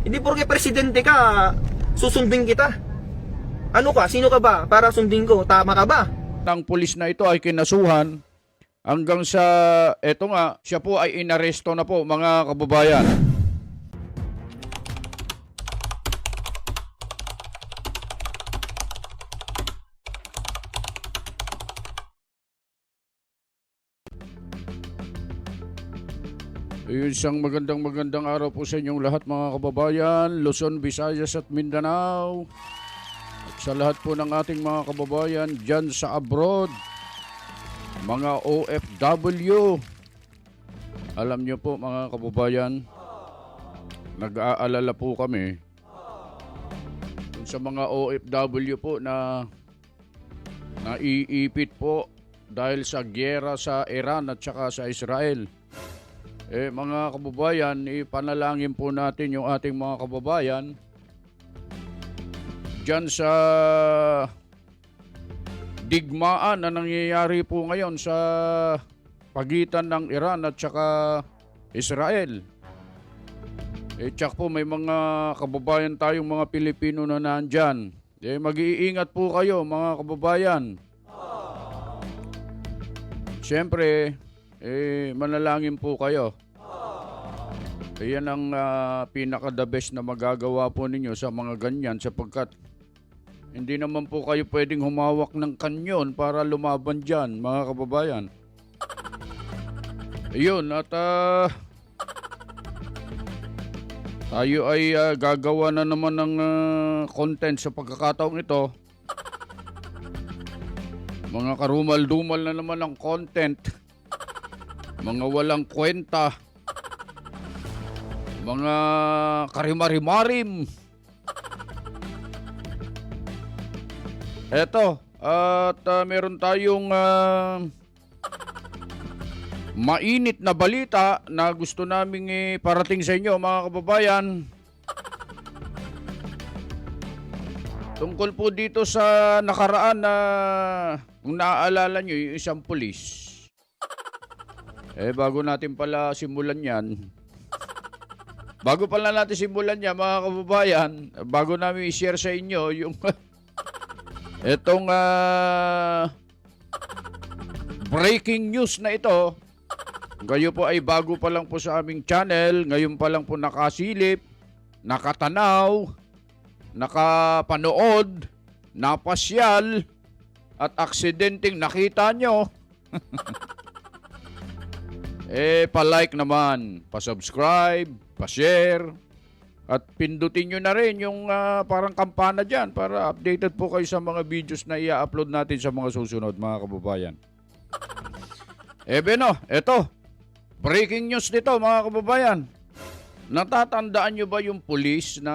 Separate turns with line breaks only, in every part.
Hindi porke presidente ka, susundin kita. Ano ka? Sino ka ba para sundin ko? Tama ka ba?
Ng pulis na ito ay kinasuhan hanggang sa, eto nga, siya po ay inaresto na po mga kababayan. Isang magandang araw po sa inyong lahat mga kababayan, Luzon, Visayas at Mindanao. At sa lahat po ng ating mga kababayan dyan sa abroad, mga OFW. Alam niyo po mga kababayan, nag-aalala po kami sa mga OFW po na naiipit po dahil sa giyera sa Iran at saka sa Israel. Mga kababayan, ipanalangin po natin yung ating mga kababayan dyan sa digmaan na nangyayari po ngayon sa pagitan ng Iran at saka Israel. Tsak po may mga kababayan tayong mga Pilipino na nandyan. Mag-iingat po kayo mga kababayan. Siyempre, manalangin po kayo. Yan ang pinaka-the best na magagawa po ninyo sa mga ganyan sapagkat hindi naman po kayo pwedeng humawak ng kanyon para lumaban dyan, mga kababayan. Ayun, at tayo ay gagawa na naman ng content sa pagkakataong ito. Mga karumal-dumal na naman ang content. Mga walang kwenta, mga karimarimarim. Eto, at meron tayong mainit na balita na gusto naming parating sa inyo mga kababayan. Tungkol po dito sa nakaraan na kung naaalala nyo yung isang pulis. Bago natin pala simulan yan, mga kababayan, bago namin i-share sa inyo yung itong breaking news na ito. Kayo po ay bago pa lang po sa aming channel, ngayon pa lang po nakasilip, nakatanaw, nakapanood, napasyal, at aksidenteng nakita nyo. Pa-like naman, pa-subscribe, pa-share, at pindutin nyo na rin yung parang kampana dyan para updated po kayo sa mga videos na i-upload natin sa mga susunod mga kababayan. Beno, eto, breaking news nito mga kababayan. Natatandaan nyo ba yung pulis na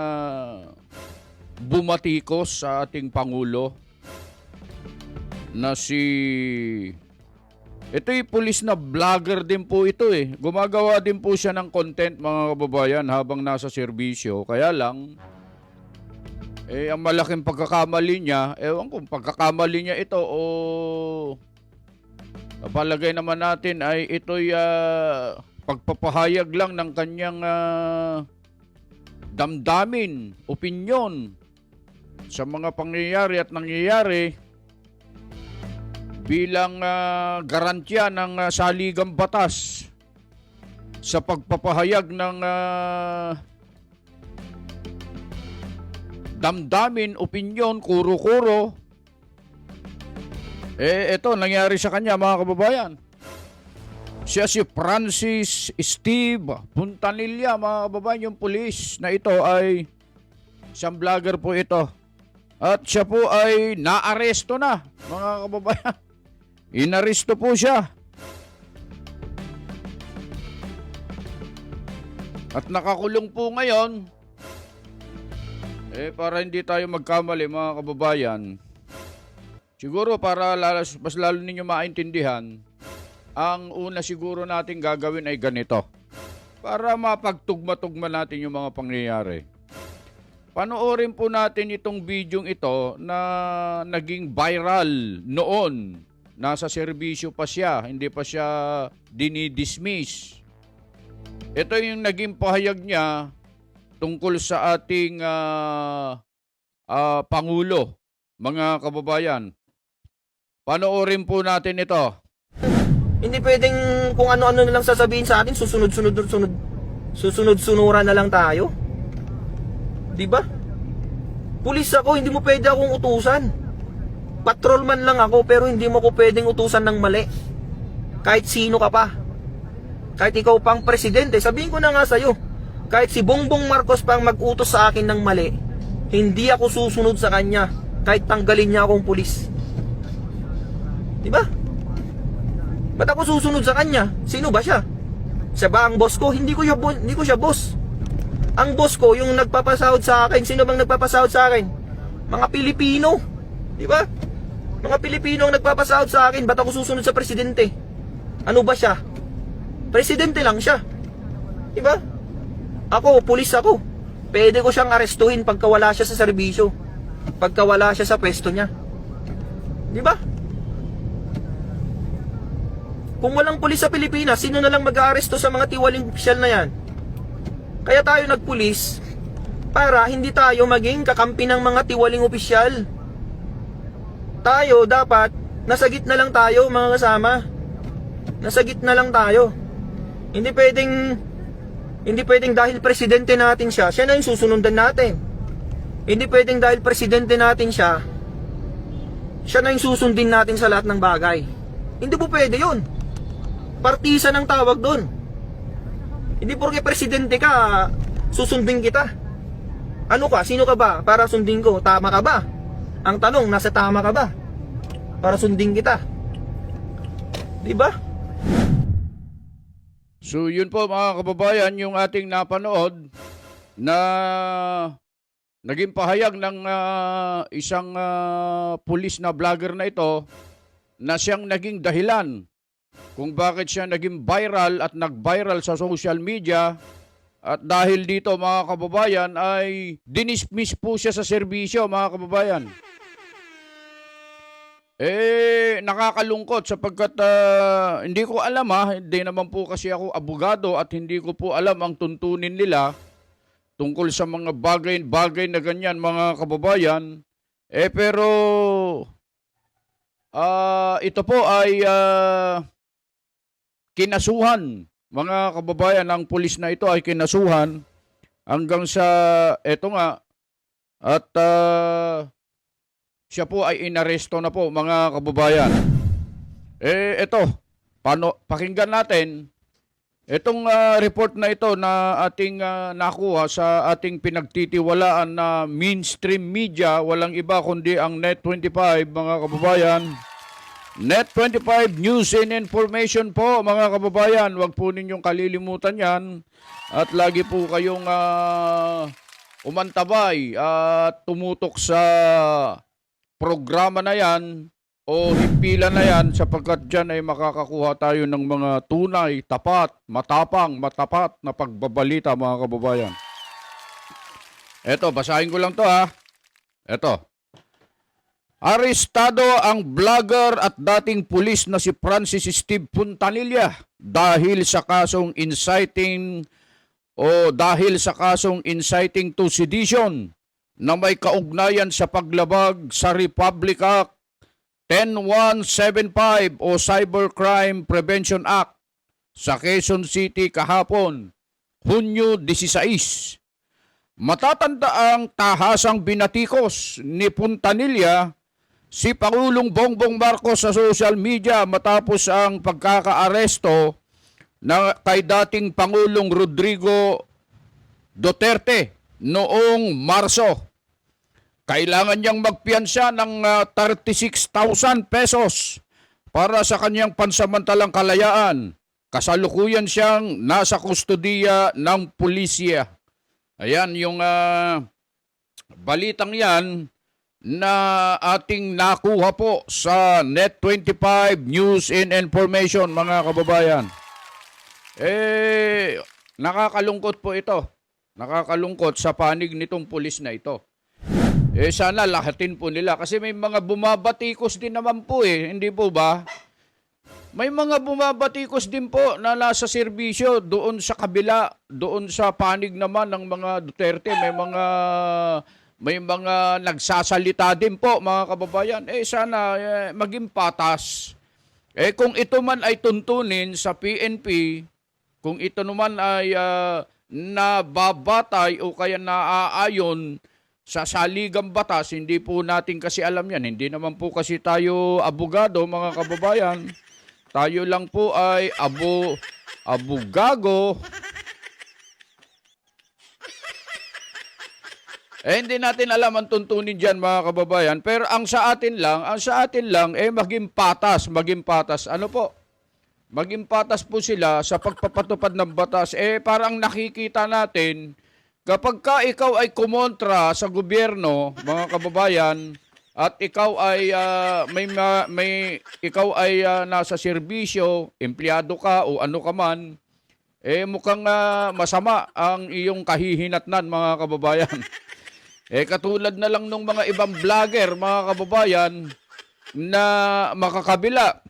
bumatikos sa ating Pangulo na ito yung pulis na vlogger din po ito Gumagawa din po siya ng content mga kababayan habang nasa serbisyo. Kaya lang, ang malaking pagkakamali niya, ewan kung pagkakamali niya ito o palagay naman natin ay ito'y pagpapahayag lang ng kanyang damdamin, opinyon sa mga pangyayari at nangyayari bilang garantiya ng saligang batas sa pagpapahayag ng damdamin, opinyon, kuro-kuro. Ito, nangyari sa kanya mga kababayan. Siya si Francis Steve Puntanilla mga kababayan, yung pulis na ito ay isang vlogger po ito. At siya po ay naaresto na mga kababayan. Inaresto po siya. At nakakulong po ngayon. Para hindi tayo magkamali mga kababayan. Siguro para mas lalo ninyo maintindihan, ang una siguro natin gagawin ay ganito. Para mapagtugma-tugma natin yung mga pangyayari. Panoorin po natin itong bidyong ito na naging viral noon. Nasa serbisyo pa siya, hindi pa siya dinidismiss. Ito yung naging pahayag niya tungkol sa ating Pangulo, mga kababayan. Panoorin po natin ito.
Hindi pwedeng kung ano-ano na lang sasabihin sa atin, susunod-sunuran na lang tayo. Di ba? Pulis ako, hindi mo pwede akong utusan. Patrolman lang ako, pero hindi mo ko pwedeng utusan ng mali. Kahit sino ka pa. Kahit ikaw pang presidente, sabihin ko na nga sa'yo, kahit si Bongbong Marcos pang mag-utos sa akin ng mali, hindi ako susunod sa kanya, kahit tanggalin niya akong pulis. Diba? Ba't ako susunod sa kanya? Sino ba siya? Siya ba ang boss ko? Hindi ko siya boss. Ang boss ko, yung nagpapasahod sa akin. Sino bang nagpapasahod sa akin? Mga Pilipino. Diba? Mga Pilipino ang nagpapasahod sa akin. Ba't ako susunod sa presidente? Ano ba siya? Presidente lang siya. Diba? Ako, pulis ako. Pwede ko siyang arestuhin pagka wala siya sa serbisyo. Pagka wala siya sa pwesto niya. Diba? Kung walang pulis sa Pilipinas, sino na lang mag-aaresto sa mga tiwaling opisyal na yan? Kaya tayo nagpulis para hindi tayo maging kakampi ng mga tiwaling opisyal. Tayo dapat nasa gitna lang tayo, mga kasama. Nasa gitna lang tayo. Hindi pwedeng dahil presidente natin siya na yung susunundan natin. Hindi pwedeng dahil presidente natin siya na yung susundin natin sa lahat ng bagay. Hindi po pwede yun. Partisan ang tawag doon. Hindi porke presidente ka, susundin kita. Ano ka? Sino ka ba para sundin ko? Tama ka ba? Ang tanong, nasa tama ka ba para sundin kita? Diba?
So yun po mga kababayan, yung ating napanood na naging pahayag ng isang pulis na vlogger na ito na siyang naging dahilan kung bakit siya naging viral at nag-viral sa social media. At dahil dito mga kababayan ay dinismiss po siya sa serbisyo, mga kababayan. Nakakalungkot sapagkat hindi ko alam hindi naman po kasi ako abogado at hindi ko po alam ang tuntunin nila tungkol sa mga bagay-bagay na ganyan, mga kababayan. Pero ito po ay kinasuhan, mga kababayan. Ang pulis na ito ay kinasuhan hanggang sa eto nga at siya po ay inaresto na po, mga kababayan. Ito, pakinggan natin itong report na ito na ating nakuha sa ating pinagtitiwalaan na mainstream media, walang iba kundi ang Net25, mga kababayan. Net25 News and Information po, mga kababayan. Huwag po ninyong kalilimutan yan. At lagi po kayong umantabay at tumutok sa programa na yan o himpilan na yan sapagkat dyan ay makakakuha tayo ng mga tunay, tapat, matapat na pagbabalita, mga kababayan. Eto, basahin ko lang to Eto. Arestado ang vlogger at dating pulis na si Francis Steve Puntanilla dahil sa kasong inciting to sedition na may kaugnayan sa paglabag sa Republic Act 10175 o Cybercrime Prevention Act sa Quezon City kahapon, Hunyo 16. Matatanda ang tahasang binatikos ni Puntanilla si Pangulong Bongbong Marcos sa social media matapos ang pagkakaaresto kay dating Pangulong Rodrigo Duterte noong Marso. Kailangan niyang magpiyansa ng 36,000 pesos para sa kanyang pansamantalang kalayaan. Kasalukuyan siyang nasa kustodiya ng pulisya. Ayan yung balitang yan na ating nakuha po sa Net25 News and Information, mga kababayan. Nakakalungkot po ito. Nakakalungkot sa panig nitong pulis na ito. Sana lahatin po nila kasi may mga bumabatikos din naman po hindi po ba? May mga bumabatikos din po na nasa serbisyo doon sa kabila, doon sa panig naman ng mga Duterte, may mga nagsasalita din po mga kababayan. Sana maging patas. Kung ito man ay tuntunin sa PNP, kung ito naman ay nababatay o kaya naaayon sa saligang batas, hindi po natin kasi alam yan. Hindi naman po kasi tayo abogado mga kababayan. Tayo lang po ay abugago. Hindi natin alam ang tuntunin dyan mga kababayan. Pero ang sa atin lang, maging patas. Ano po? Maging patas po sila sa pagpapatupad ng batas. Parang nakikita natin, kapag ka ikaw ay kumontra sa gobyerno, mga kababayan, at ikaw ay nasa serbisyo, empleyado ka o ano ka man, mukhang masama ang iyong kahihinatnan mga kababayan. Katulad na lang nung mga ibang vlogger mga kababayan na makakabila.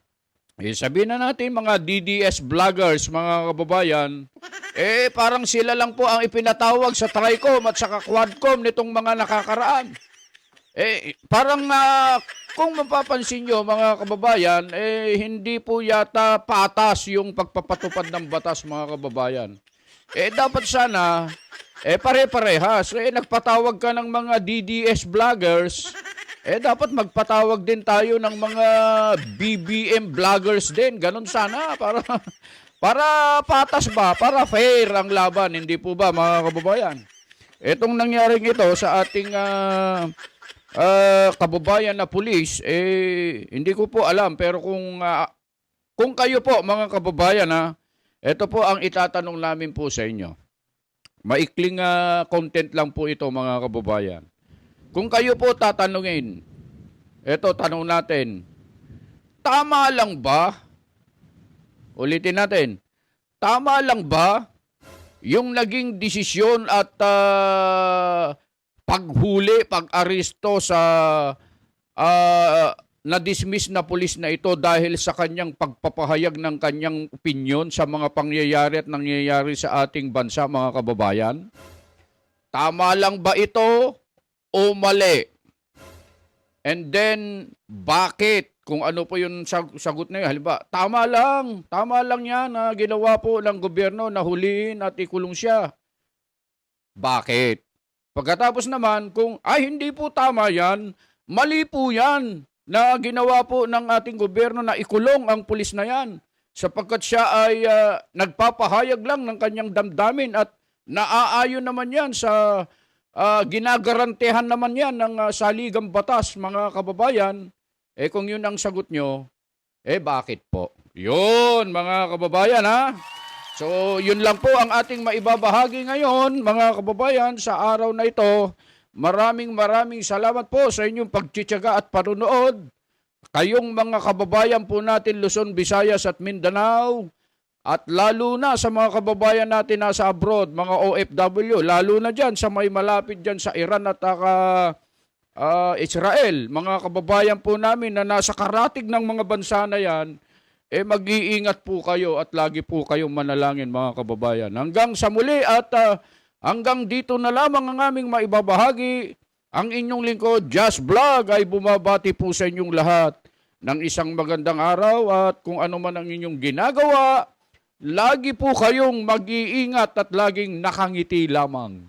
Sabihin na natin mga DDS vloggers mga kababayan, parang sila lang po ang ipinatawag sa Tricom at saka Quadcom nitong mga nakakaraan. Parang kung mapapansin nyo mga kababayan, hindi po yata patas yung pagpapatupad ng batas mga kababayan. Dapat sana, pare-parehas. Nagpatawag ka ng mga DDS vloggers, dapat magpatawag din tayo ng mga BBM vloggers din. Ganon sana, para patas ba, para fair ang laban, hindi po ba mga kababayan? Itong nangyaring ito sa ating kababayan na pulis, hindi ko po alam. Pero kung kayo po mga kababayan, ito po ang itatanong namin po sa inyo. Maikling content lang po ito mga kababayan. Kung kayo po tatanungin, ito tanong natin, tama lang ba? Ulitin natin, tama lang ba yung naging desisyon at paghuli, pag-aresto sa na-dismiss na pulis na ito dahil sa kanyang pagpapahayag ng kanyang opinyon sa mga pangyayari at nangyayari sa ating bansa mga kababayan? Tama lang ba ito o mali? And then, bakit? Kung ano po yung sagot na yun. Halimbawa, tama lang yan na ginawa po ng gobyerno na huliin at ikulong siya. Bakit? Pagkatapos naman, kung hindi po tama yan, mali po yan na ginawa po ng ating gobyerno na ikulong ang pulis na yan. Sapagkat siya ay nagpapahayag lang ng kanyang damdamin at naaayon naman yan sa ginagarantehan naman yan ng saligang batas mga kababayan. Kung yun ang sagot nyo, bakit po? Yun mga kababayan So yun lang po ang ating maibabahagi ngayon mga kababayan sa araw na ito. Maraming salamat po sa inyong pagtsitsaga at panunood. Kayong mga kababayan po natin Luzon, Visayas at Mindanao. At lalo na sa mga kababayan natin nasa abroad, mga OFW, lalo na dyan sa may malapit dyan sa Iran at Israel. Mga kababayan po namin na nasa karatig ng mga bansa na yan, mag-iingat po kayo at lagi po kayong manalangin mga kababayan. Hanggang sa muli at hanggang dito na lamang ang aming maibabahagi. Ang inyong lingkod, Just Vlog, ay bumabati po sa inyong lahat ng isang magandang araw at kung ano man ang inyong ginagawa, lagi po kayong mag-iingat at laging nakangiti lamang.